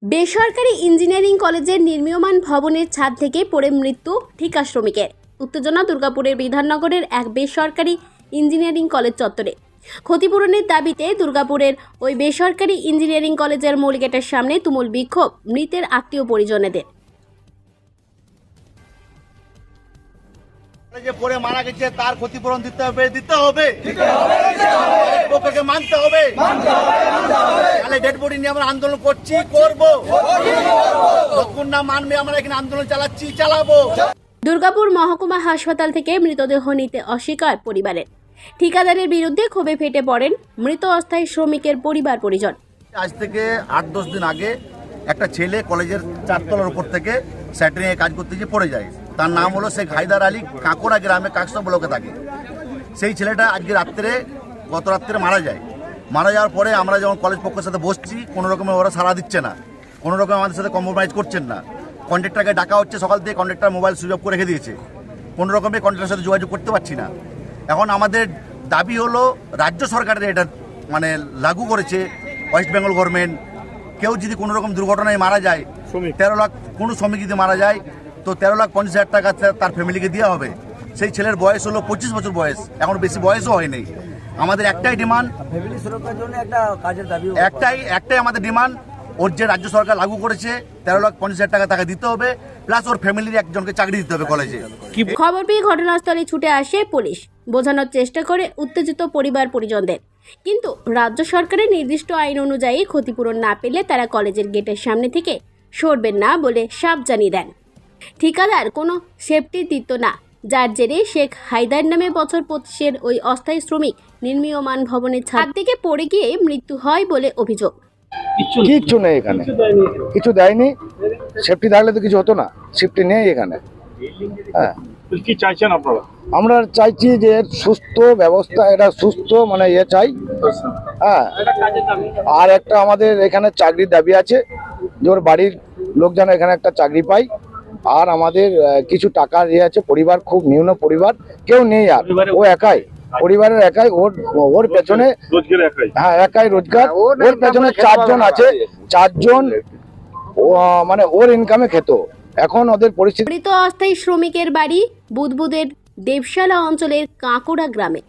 বেসরকারি ইঞ্জিনিয়ারিং কলেজের নির্মীয়মান ভবনের ছাদ থেকে পড়ে মৃত্যু ঠিকা শ্রমিকের। উত্তেজনা দুর্গাপুরের বিধাননগরের এক বেসরকারি ইঞ্জিনিয়ারিং কলেজ চত্বরে। ক্ষতিপূরণের দাবিতে দুর্গাপুরের ওই বেসরকারি ইঞ্জিনিয়ারিং কলেজের মূল গেটের সামনে তুমুল বিক্ষোভ মৃতের আত্মীয় পরিজনেদের। যে পড়ে মারা গেছে তার ক্ষতিপূরণ দিতে হবে মানতে হবে। তাহলে ডেড বডি নিয়ে আমরা আন্দোলন করব, যতক্ষণ না মানবে আমরা এখানে আন্দোলন চালাবো। দুর্গাপুর মহকুমা হাসপাতাল থেকে মৃতদেহ নিতে অস্বীকার পরিবারের। ঠিকাদারের বিরুদ্ধে ক্ষোভে ফেটে পড়েন মৃত অস্থায়ী শ্রমিকের পরিবার পরিজন। আজ থেকে 8-10 দিন আগে একটা ছেলে কলেজের 4 তলার উপর থেকে স্যাটারিং এ কাজ করতে গিয়ে পড়ে যায়। তার নাম হলো শেখ হায়দার আলী, কাঁকড়া গ্রামে কাকসা ব্লকে থাকে। সেই ছেলেটা আজকে গত রাত্রে মারা যায়। মারা যাওয়ার পরে আমরা যখন কলেজ পক্ষের সাথে বসছি, কোনো রকমের ওরা সাড়া দিচ্ছে না, কোনো রকম আমাদের সাথে কম্প্রোমাইজ করছেন না। কন্ট্রাক্টরকে ডাকা হচ্ছে সকাল থেকে, কন্ট্রাক্টর মোবাইল সুইচ অফ করে রেখে দিয়েছে, কোনো রকমের কন্ট্রাক্টরের সাথে যোগাযোগ করতে পারছি না। এখন আমাদের দাবি হলো রাজ্য সরকারের এটা লাগু করেছে ওয়েস্ট বেঙ্গল গভর্নমেন্ট। কেউ যদি কোনো রকম দুর্ঘটনায় মারা যায়, 13 লাখ কোনো শ্রমিক যদি মারা যায় তো 13,50,000 টাকা তার ফ্যামিলিকে দেওয়া হবে। সেই ছেলের বয়স হলো 25 বছর বয়স, এখন বেশি বয়সও হয়নি। আমাদের একটাই ডিমান্ড, একটাই আমাদের ডিমান্ড, ওর যে রাজ্য সরকার লাগু করেছে 13,50,000 টাকা তাকে দিতে হবে, প্লাস ওর ফ্যামিলির একজনকে চাকরি দিতে হবে কলেজে। খবর পেয়ে ঘটনাস্থলে ছুটে আসে পুলিশ, বোঝানোর চেষ্টা করে উত্তেজিত পরিবার পরিজনদের। কিন্তু রাজ্য সরকারের নির্দিষ্ট আইন অনুযায়ী ক্ষতিপূরণ না পেলে তারা কলেজের গেটের সামনে থেকে সরবেন না বলে সাফ জানিয়ে দেন। ঠিকাদার কোনো সেফটি দিত না, যার জেরে শেখ হায়দার নামে বছর 25-এর ওই অস্থায়ী শ্রমিক নির্মীয়মান ভবনের ছাদ থেকে পড়ে গিয়ে মৃত্যু হয় বলে অভিযোগ। কিচ্ছু নেই এখানে, কিছু দেয়নি। সেফটি থাকলে তো কিছু হতো না, সেফটি নেই এখানে। হ্যাঁ, কি চাইছেন আপনারা? আমরা চাইছি যে সুস্থ ব্যবস্থা, এটা সুস্থ মানে চাই। হ্যাঁ, আর একটা আমাদের এখানে চাকরির দাবি আছে, যে ওর বাড়ির লোক যেন এখানে একটা চাকরি পায়। আর আমাদের কিছু টাকা আছে, পরিবার খুব নিম্ন পরিবার, কেউ নেই, আর ও একাই, পরিবারের একাই, ওর পেছনে হ্যাঁ একাই রোজগার। ওর পেছনে 4 জন আছে, 4 জন মানে ওর ইনকামে খেত। এখন ওদের পরিস্থিতি। মৃত অস্থায়ী শ্রমিকের বাড়ি বুদবুদের দেবশালা অঞ্চলের কাঁকড়া গ্রামে।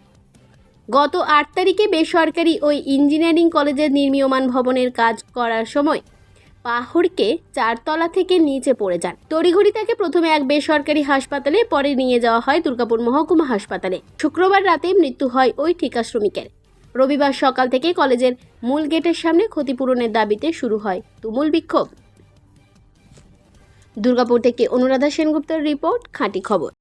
গত 8 তারিখে বেসরকারি ওই ইঞ্জিনিয়ারিং কলেজের নির্মীয়মান ভবনের কাজ করার সময় পাহাড়কে 4 তলা থেকে নিচে পড়ে যান। তড়িঘড়ি তাকে প্রথমে এক বেসরকারি হাসপাতালে, পরে নিয়ে যাওয়া হয় দুর্গাপুর মহকুমা হাসপাতালে। শুক্রবার রাতে মৃত্যু হয় ওই ঠিকা শ্রমিকের। রবিবার সকাল থেকে কলেজের মূল গেটের সামনে ক্ষতিপূরণের দাবিতে শুরু হয় তুমুল বিক্ষোভ। দুর্গাপুর থেকে অনুরাধা সেনগুপ্তের রিপোর্ট, খাঁটি খবর।